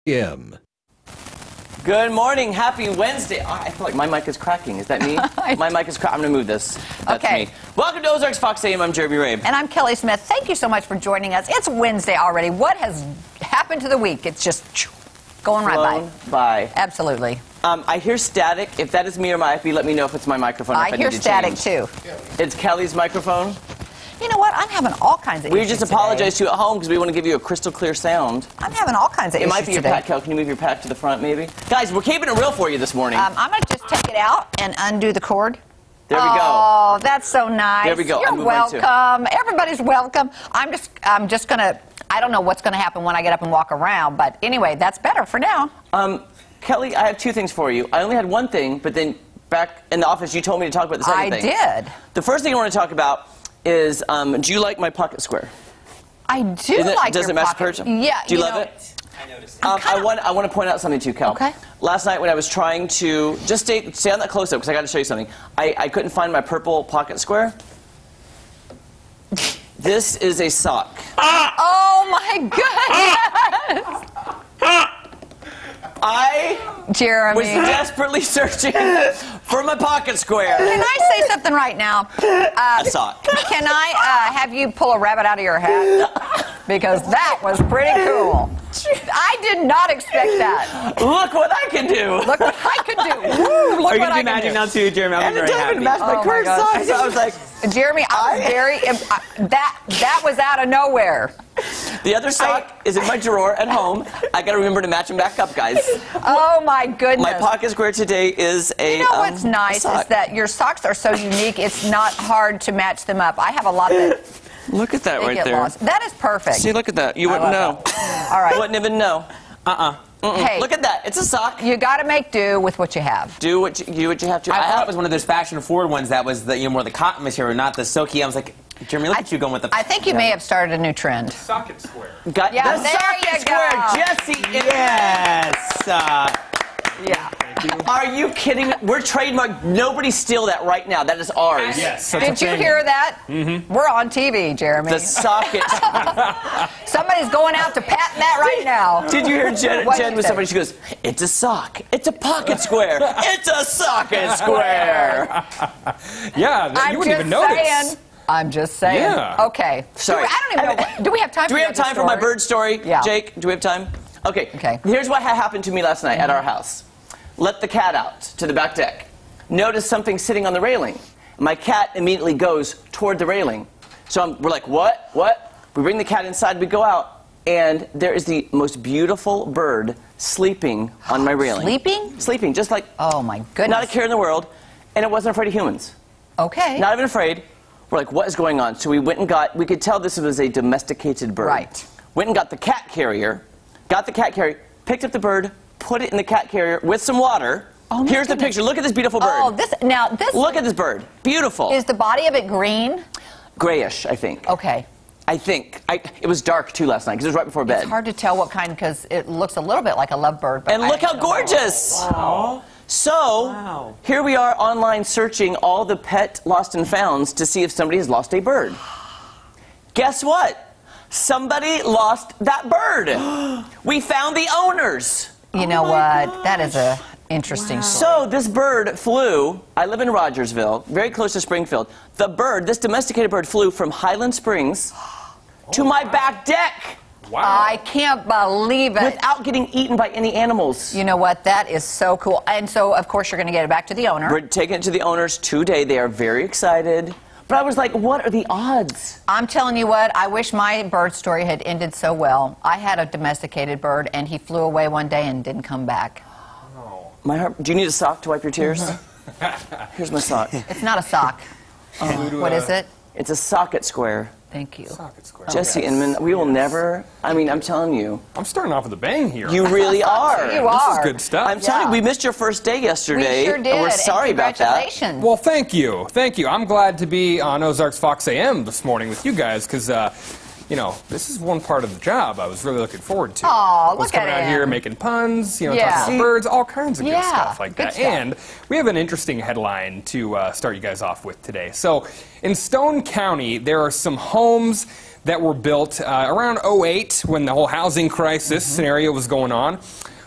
p.m. Good morning. Happy Wednesday. Oh, I feel like my mic is cracking. Is that me? My mic is cracking. I'm going to move this. That's me. Welcome to Ozarks Fox AM. I'm Jeremy Ray. And I'm Kelly Smith. Thank you so much for joining us. It's Wednesday already. What has happened to the week? It's just going right by. Absolutely. I hear static. If that is me or my IP, let me know if it's my microphone. I hear static, too. It's Kelly's microphone. You know what? I'm having all kinds of issues We just apologize to you at home because we want to give you a crystal clear sound. I'm having all kinds of issues today. It might be your pack, Kel. Can you move your pack to the front, maybe? Guys, we're keeping it real for you this morning. I'm going to just take it out and undo the cord. There we go. Oh, that's so nice. There we go. You're welcome. Everybody's welcome. I'm just going to, I don't know what's going to happen when I get up and walk around, but anyway, that's better for now. Kelly, I have two things for you. I only had one thing, but then back in the office, you told me to talk about the second thing. I did. The first thing I want to talk about is, do you like my pocket square? I do like Does your it match pocket. the Yeah. Do you love it? I noticed. I want to point out something to you, Kel. Okay. Last night when I was trying to, just stay on that close-up because I got to show you something. I couldn't find my purple pocket square. This is a sock. Oh my goodness! Jeremy, was desperately searching for my pocket square. Can I say something right now? A sock. Can I have you pull a rabbit out of your hat? Because that was pretty cool. I did not expect that. Look what I can do. Look what I could do. Woo, look Are you what going to I be can matching do. now too, Jeremy? I'm very happy. Match my current socks. So I was like, Jeremy, I was very. That was out of nowhere. The other sock is in my drawer at home. I got to remember to match them back up, guys. Oh my goodness. My pocket square today is a. You know what's nice is that your socks are so unique. It's not hard to match them up. I have a lot that. Look at that right there. Lost. That is perfect. See, look at that. You wouldn't know. All right. You wouldn't even know. Hey, look at that. It's a sock. You got to make do with what you have. Do what you have to. I thought it was one of those fashion-forward ones that was the more the cotton material, not the silky. I was like, Jeremy, look at you going with the. I think you may have started a new trend. Socket square. Got Yeah, the there socket you square, go. Jesse. Yes. Yeah. Are you kidding me? We're trademarked. Nobody steal that right now. That is ours. Yes. Did you hear that? Mm-hmm. We're on TV, Jeremy. The socket. Somebody's going out to patent that right now. Did you hear Jen with somebody? She goes, "It's a sock. It's a pocket square. It's a socket square." Yeah, you wouldn't even notice. I'm just saying. Yeah. Okay. Sorry. I don't even know. Do we have time? Do we have time for my bird story? Yeah. Jake, do we have time? Okay. Okay. Here's what happened to me last night at our house. Let the cat out to the back deck. Notice something sitting on the railing. My cat immediately goes toward the railing. So we're like, what? What? We bring the cat inside. We go out, and there is the most beautiful bird sleeping on my railing. Sleeping? Sleeping, just like. Oh my goodness. Not a care in the world, and it wasn't afraid of humans. Okay. Not even afraid. We're like, what is going on? So we went and we could tell this was a domesticated bird. Right. Went and got the cat carrier, picked up the bird, put it in the cat carrier with some water. Oh, here's the picture. Look at this beautiful bird. Oh, this. Look at this bird. Beautiful. Is the body of it green? Grayish, I think. Okay. I think. It was dark, too, last night, because it was right before bed. It's hard to tell what kind, because it looks a little bit like a lovebird. But And look how gorgeous. Wow. So, here we are online searching all the pet lost and founds to see if somebody has lost a bird. Guess what? Somebody lost that bird. We found the owners. You know what? That is a interesting story. So this bird flew. I live in Rogersville, very close to Springfield. The bird, this domesticated bird, flew from Highland Springs to my back deck. Wow. I can't believe it. Without getting eaten by any animals. You know what? That is so cool. And so, of course, you're going to get it back to the owner. We're taking it to the owners today. They are very excited. But I was like, what are the odds? I'm telling you what, I wish my bird story had ended so well. I had a domesticated bird, and he flew away one day and didn't come back. Oh. My heart. Do you need a sock to wipe your tears? Here's my sock. It's not a sock. What is it? It's a socket square. Thank you. Socket square. Jesse Inman, we will never. I mean, I'm telling you. I'm starting off with a bang here. You really are. You are. This is good stuff. I'm telling you, we missed your first day yesterday. We sure did. And we're sorry about that. Congratulations. Well, thank you. Thank you. I'm glad to be on Ozarks Fox AM this morning with you guys because you know, this is one part of the job I was really looking forward to. Aw, I was look at coming out him. here making puns, you know, Yeah. talking about birds, all kinds of good Yeah, stuff like good that. stuff. And we have an interesting headline to start you guys off with today. So, in Stone County, there are some homes that were built around 2008 when the whole housing crisis scenario was going on.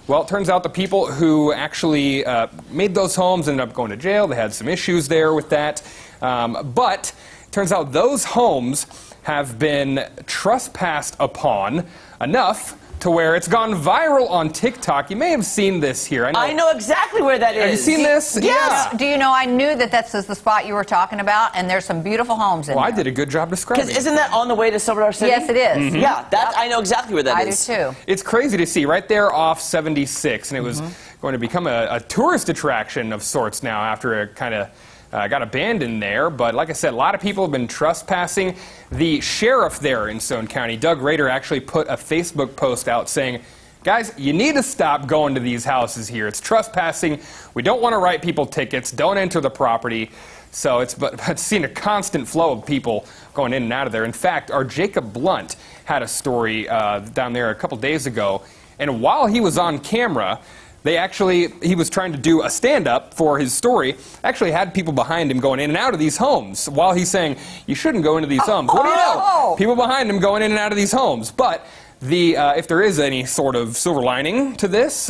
Well, it turns out the people who actually made those homes ended up going to jail. They had some issues there with that. But it turns out those homes have been trespassed upon enough to where it's gone viral on TikTok. You may have seen this here. I know exactly where that is. Have you seen this? Yes. Do you know, I knew that that's the spot you were talking about, and there's some beautiful homes in Well, there. I did a good job describing Because it. isn't that on the way to Silver City? Yes, it is. Yeah, that I know exactly where that I do is. too. It's crazy to see right there off 76, and it was going to become a tourist attraction of sorts now after it kind of got abandoned there. But like I said, a lot of people have been trespassing. The sheriff there in Stone County, Doug Rader, actually put a Facebook post out saying, guys, you need to stop going to these houses here. It's trespassing. We don't want to write people tickets. Don't enter the property. So it's seen a constant flow of people going in and out of there. In fact, our Jacob Blunt had a story down there a couple days ago. And while he was on camera, he was trying to do a stand-up for his story, actually had people behind him going in and out of these homes while he's saying, you shouldn't go into these homes. What do you know? People behind him going in and out of these homes. But if there is any sort of silver lining to this,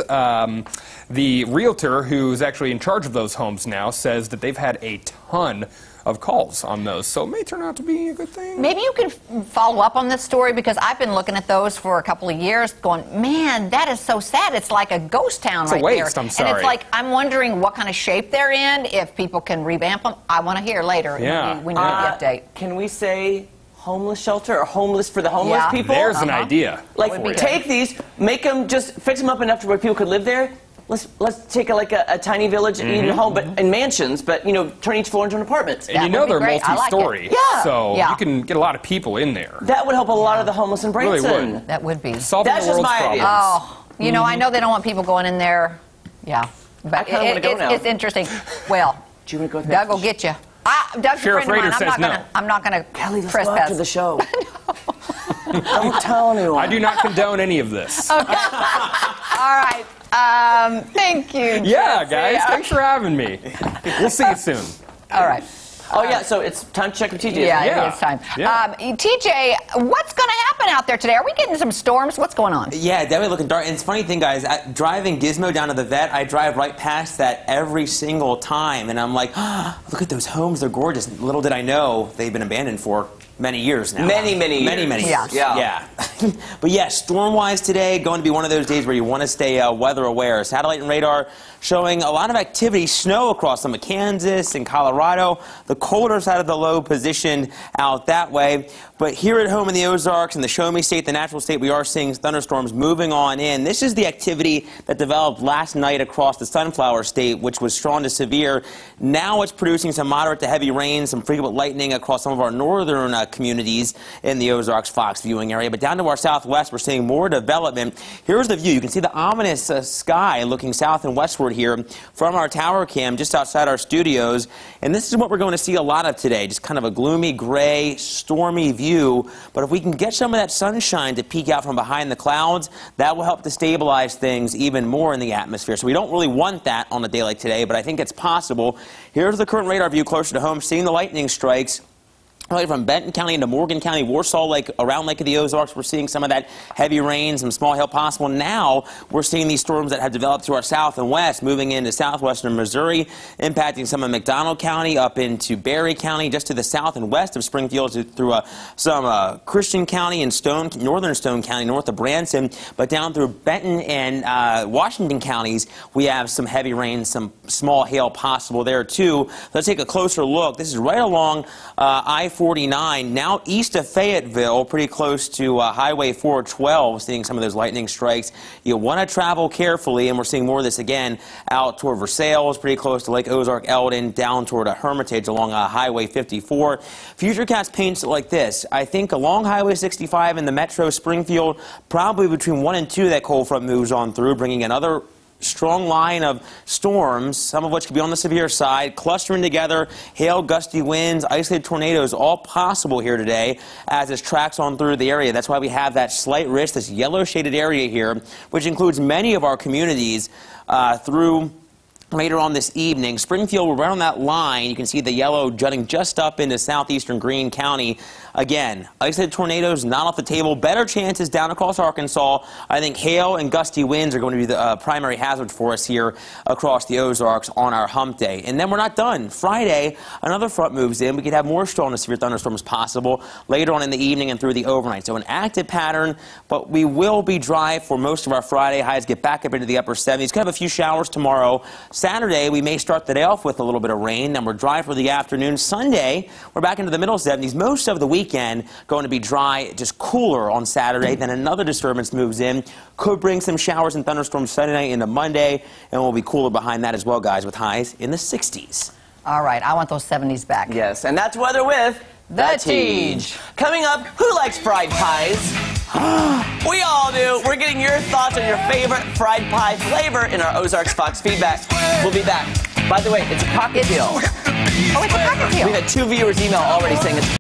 the realtor who's actually in charge of those homes now says that they've had a ton of calls on those, so it may turn out to be a good thing. Maybe you can follow up on this story, because I've been looking at those for a couple of years going, man, that is so sad. It's like a ghost town It's a right waste, there. I'm sorry. And it's like, I'm wondering what kind of shape they're in, if people can revamp them. I want to hear later Yeah. when you do the update. Can we say homeless shelter or homeless for the homeless Yeah. people? There's an idea. Like, for you. take these, make them, just fix them up enough to where people could live there. Let's take a tiny village, a home, but in mansions, but turn each floor into an apartment. And you know would be they're great. I like it. multi-story, Yeah. so Yeah. you can get a lot of people in there. That would help a lot of the homeless in Really Branson. would. That would be. Solving That's the just world's my idea. problems. Oh, I know they don't want people going in there. Yeah. But kinda wanna go now. It's interesting. Well, Do you want to go with Doug that? will get you. Doug's a Sheriff friend of Rader mine. says no. I'm not gonna Kelly, let's go trespass. after the show. Don't tell anyone. I do not condone any of this. All right. Thank you. Yeah, Jesse. guys, thanks for having me. We'll see you soon. All right. Oh, yeah, so it's time to check with TJ. Yeah, Yeah. it is time. Yeah. TJ, what's going to happen out there today? Are we getting some storms? What's going on? Yeah, definitely looking dark. And it's a funny thing, guys, driving Gizmo down to the vet, I drive right past that every single time. And I'm like, look at those homes. They're gorgeous. Little did I know they've been abandoned for many years now. Many years. Many years. Yeah. Yeah. But yeah, storm-wise today, going to be one of those days where you want to stay weather aware. Satellite and radar showing a lot of activity, snow across some of Kansas and Colorado. The colder side of the low position out that way. But here at home in the Ozarks, in the Show Me State, the natural state, we are seeing thunderstorms moving on in. This is the activity that developed last night across the Sunflower State, which was strong to severe. Now it's producing some moderate to heavy rain, some frequent lightning across some of our northern communities in the Ozarks Fox viewing area. But down to our southwest, we're seeing more development. Here's the view. You can see the ominous sky looking south and westward here from our tower cam just outside our studios. And this is what we're going to see a lot of today, just kind of a gloomy, gray, stormy view. But if we can get some of that sunshine to peek out from behind the clouds, that will help to stabilize things even more in the atmosphere. So we don't really want that on a day like today, but I think it's possible. Here's the current radar view closer to home, seeing the lightning strikes. Right from Benton County into Morgan County, Warsaw Lake, around Lake of the Ozarks, we're seeing some of that heavy rain, some small hail possible. Now we're seeing these storms that have developed to our south and west, moving into southwestern Missouri, impacting some of McDonald County, up into Berry County, just to the south and west of Springfield, through some Christian County and northern Stone County, north of Branson. But down through Benton and Washington counties, we have some heavy rain, some small hail possible there too. Let's take a closer look. This is right along I-49, now east of Fayetteville, pretty close to Highway 412, seeing some of those lightning strikes. You want to travel carefully, and we're seeing more of this again out toward Versailles, pretty close to Lake Ozark, Eldon, down toward Hermitage along Highway 54. Futurecast paints it like this. I think along Highway 65 in the metro Springfield, probably between 1 and 2 that cold front moves on through, bringing another strong line of storms, some of which could be on the severe side, clustering together, hail, gusty winds, isolated tornadoes, all possible here today as this tracks on through the area. That's why we have that slight risk, this yellow shaded area here, which includes many of our communities through later on this evening. Springfield, we're right on that line. You can see the yellow jutting just up into southeastern Greene County. Again, isolated tornadoes not off the table. Better chances down across Arkansas. I think hail and gusty winds are going to be the primary hazard for us here across the Ozarks on our hump day. And then we're not done. Friday, another front moves in. We could have more strong to severe thunderstorms possible later on in the evening and through the overnight. So an active pattern, but we will be dry for most of our Friday. Highs get back up into the upper 70s. Could have a few showers tomorrow. Saturday, we may start the day off with a little bit of rain. Then we're dry for the afternoon. Sunday, we're back into the middle 70s. Most of the weekend going to be dry, just cooler on Saturday. Then another disturbance moves in. Could bring some showers and thunderstorms Sunday night into Monday. And we'll be cooler behind that as well, guys, with highs in the 60s. All right, I want those 70s back. Yes, and that's weather with The Teej. Coming up, who likes fried pies? We all do. We're getting your thoughts on your favorite fried pie flavor in our Ozarks Fox feedback. We'll be back. By the way, it's a cockatiel. Oh, it's a cockatiel. We've had 2 viewers email already saying it's